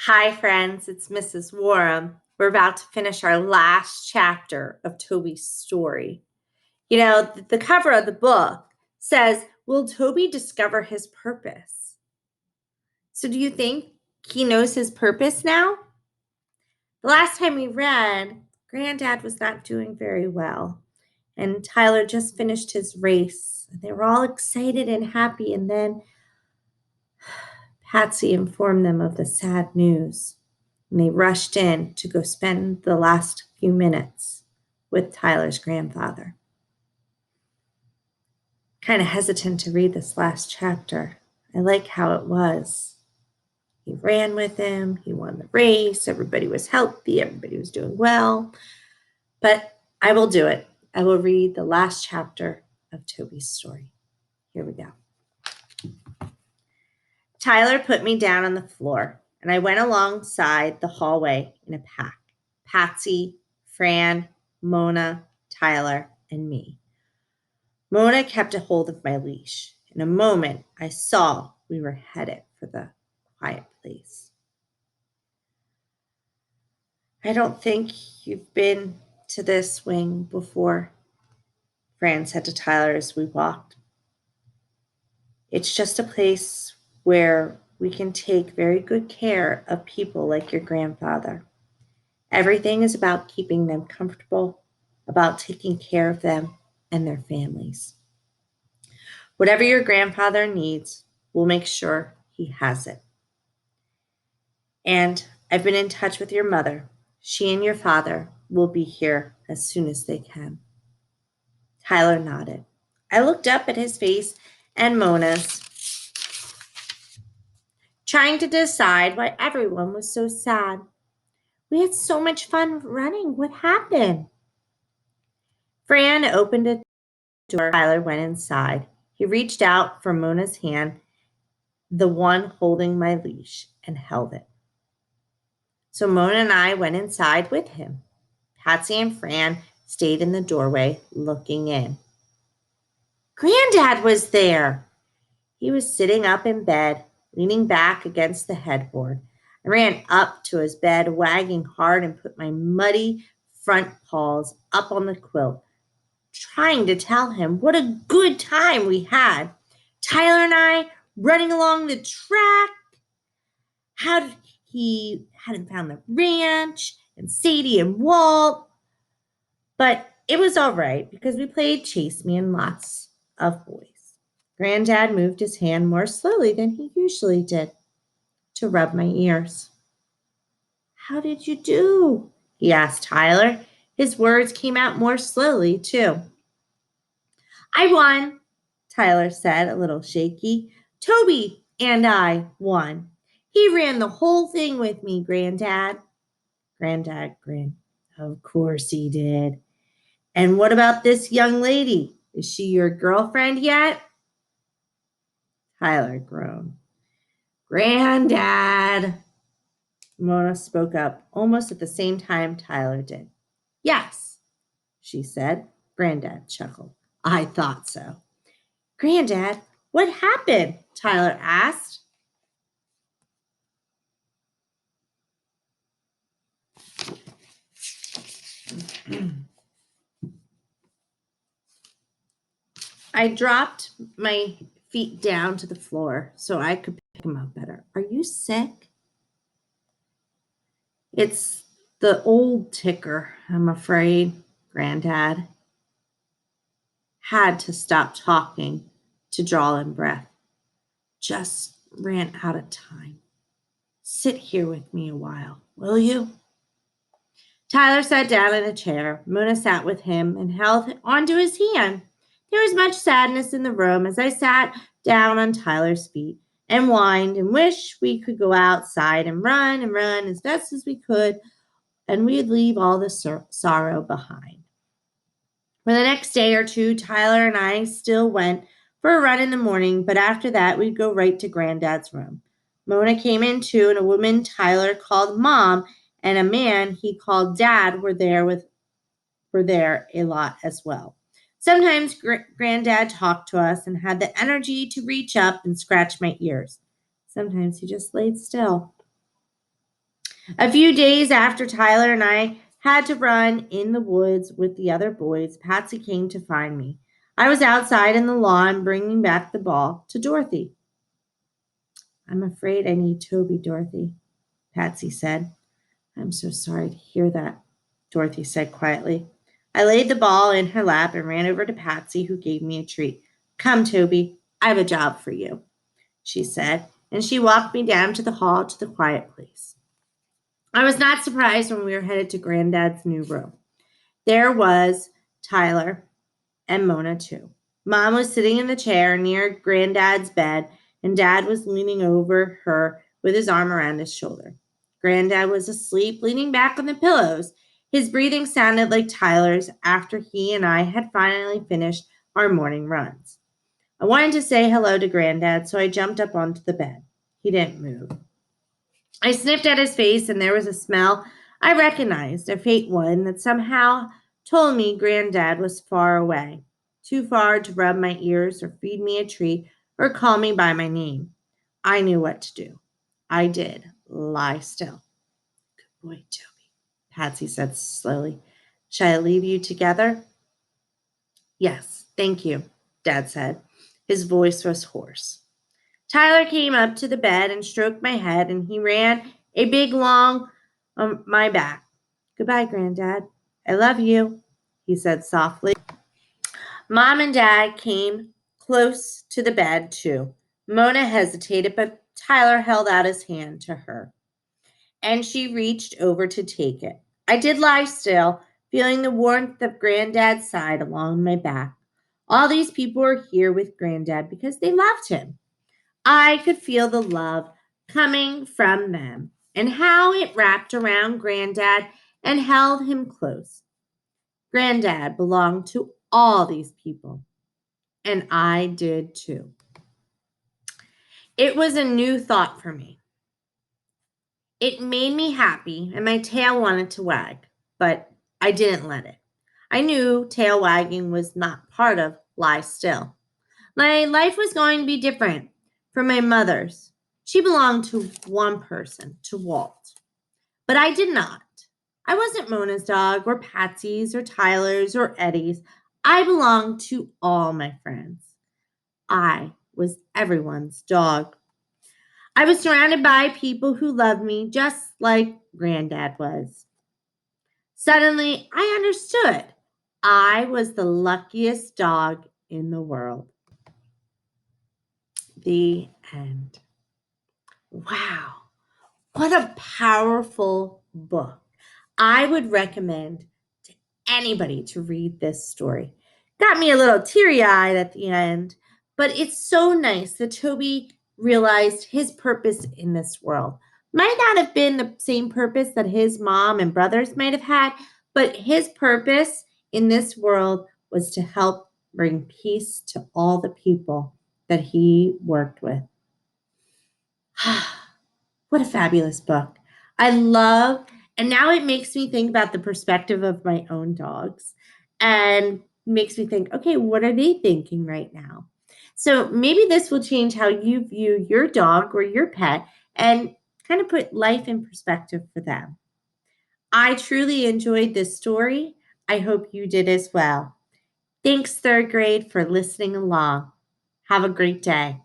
Hi, friends. It's Mrs. Woram. We're about to finish our last chapter of Toby's story. The cover of the book says, "Will Toby discover his purpose?" So, do you think he knows his purpose now? The last time we read, Granddad was not doing very well, and Tyler just finished his race. They were all excited and happy, and then Patsy informed them of the sad news. And they rushed in to go spend the last few minutes with Tyler's grandfather. Kind of hesitant to read this last chapter. I like how it was. He ran with him, he won the race, everybody was healthy, everybody was doing well. But I will do it. I will read the last chapter of Toby's story. Here we go. Tyler put me down on the floor, and I went alongside the hallway in a pack. Patsy, Fran, Mona, Tyler, and me. Mona kept a hold of my leash. In a moment, I saw we were headed for the quiet place. "I don't think you've been to this wing before," Fran said to Tyler as we walked. "It's just a place where we can take very good care of people like your grandfather. Everything is about keeping them comfortable, about taking care of them and their families. Whatever your grandfather needs, we'll make sure he has it. And I've been in touch with your mother. She and your father will be here as soon as they can." Tyler nodded. I looked up at his face and Mona's, trying to decide why everyone was so sad. "We had so much fun running. What happened?" Fran opened a door. Tyler went inside. He reached out for Mona's hand, the one holding my leash, and held it. So Mona and I went inside with him. Patsy and Fran stayed in the doorway looking in. Granddad was there. He was sitting up in bed, leaning back against the headboard. I ran up to his bed, wagging hard, and put my muddy front paws up on the quilt, trying to tell him what a good time we had. Tyler and I running along the track. He hadn't found the ranch, and Sadie and Walt. But it was all right because we played Chase Me and lots of boys. Granddad moved his hand more slowly than he usually did to rub my ears. "How did you do?" he asked Tyler. His words came out more slowly, too. "I won," Tyler said, a little shaky. "Toby and I won. He ran the whole thing with me, Granddad." Granddad grinned. "Of course he did. And what about this young lady? Is she your girlfriend yet?" Tyler groaned. "Granddad." Mona spoke up almost at the same time Tyler did. "Yes," she said. Granddad chuckled. "I thought so." "Granddad, what happened?" Tyler asked. I dropped my feet down to the floor so I could pick him up better. "Are you sick?" "It's the old ticker, I'm afraid," Granddad had to stop talking to draw in breath. "Just ran out of time. Sit here with me a while, will you?" Tyler sat down in a chair. Mona sat with him and held onto his hand. There was much sadness in the room as I sat down on Tyler's feet and whined and wished we could go outside and run as fast as we could, and we'd leave all the sorrow behind. For the next day or two, Tyler and I still went for a run in the morning, but after that, we'd go right to Granddad's room. Mona came in too, and a woman Tyler called Mom and a man he called Dad were there a lot as well. Sometimes Granddad talked to us and had the energy to reach up and scratch my ears. Sometimes he just laid still. A few days after Tyler and I had to run in the woods with the other boys, Patsy came to find me. I was outside in the lawn bringing back the ball to Dorothy. I'm afraid I need Toby, Dorothy, Patsy said. I'm so sorry to hear that, Dorothy said quietly. I laid the ball in her lap and ran over to Patsy, who gave me a treat. Come, Toby, I have a job for you, she said, and she walked me down to the hall to the quiet place. I was not surprised when we were headed to Granddad's new room. There was Tyler and Mona, too. Mom was sitting in the chair near Granddad's bed, and Dad was leaning over her with his arm around his shoulder. Granddad was asleep, leaning back on the pillows. His breathing sounded like Tyler's after he and I had finally finished our morning runs. I wanted to say hello to Granddad, so I jumped up onto the bed. He didn't move. I sniffed at his face, and there was a smell I recognized, a faint one that somehow told me Granddad was far away, too far to rub my ears or feed me a treat or call me by my name. I knew what to do. I did. Lie still. Good boy, Toby, Patsy said slowly. Shall I leave you together? Yes, thank you, Dad said. His voice was hoarse. Tyler came up to the bed and stroked my head, and he ran a big long on my back. Goodbye, Granddad. I love you, he said softly. Mom and Dad came close to the bed, too. Mona hesitated, but Tyler held out his hand to her, and she reached over to take it. I did lie still, feeling the warmth of Granddad's side along my back. All these people were here with Granddad because they loved him. I could feel the love coming from them and how it wrapped around Granddad and held him close. Granddad belonged to all these people, and I did too. It was a new thought for me. It made me happy, and my tail wanted to wag, but I didn't let it. I knew tail wagging was not part of lie still. My life was going to be different from my mother's. She belonged to one person, to Walt. But I did not. I wasn't Mona's dog or Patsy's or Tyler's or Eddie's. I belonged to all my friends. I was everyone's dog. I was surrounded by people who loved me just like Granddad was. Suddenly, I understood. I was the luckiest dog in the world. The end. Wow. What a powerful book. I would recommend to anybody to read this story. Got me a little teary-eyed at the end, but it's so nice that Toby realized his purpose in this world. Might not have been the same purpose that his mom and brothers might have had, but his purpose in this world was to help bring peace to all the people that he worked with. What a fabulous book. I love, and now it makes me think about the perspective of my own dogs and makes me think, okay, what are they thinking right now? So maybe this will change how you view your dog or your pet and kind of put life in perspective for them. I truly enjoyed this story. I hope you did as well. Thanks, third grade, for listening along. Have a great day.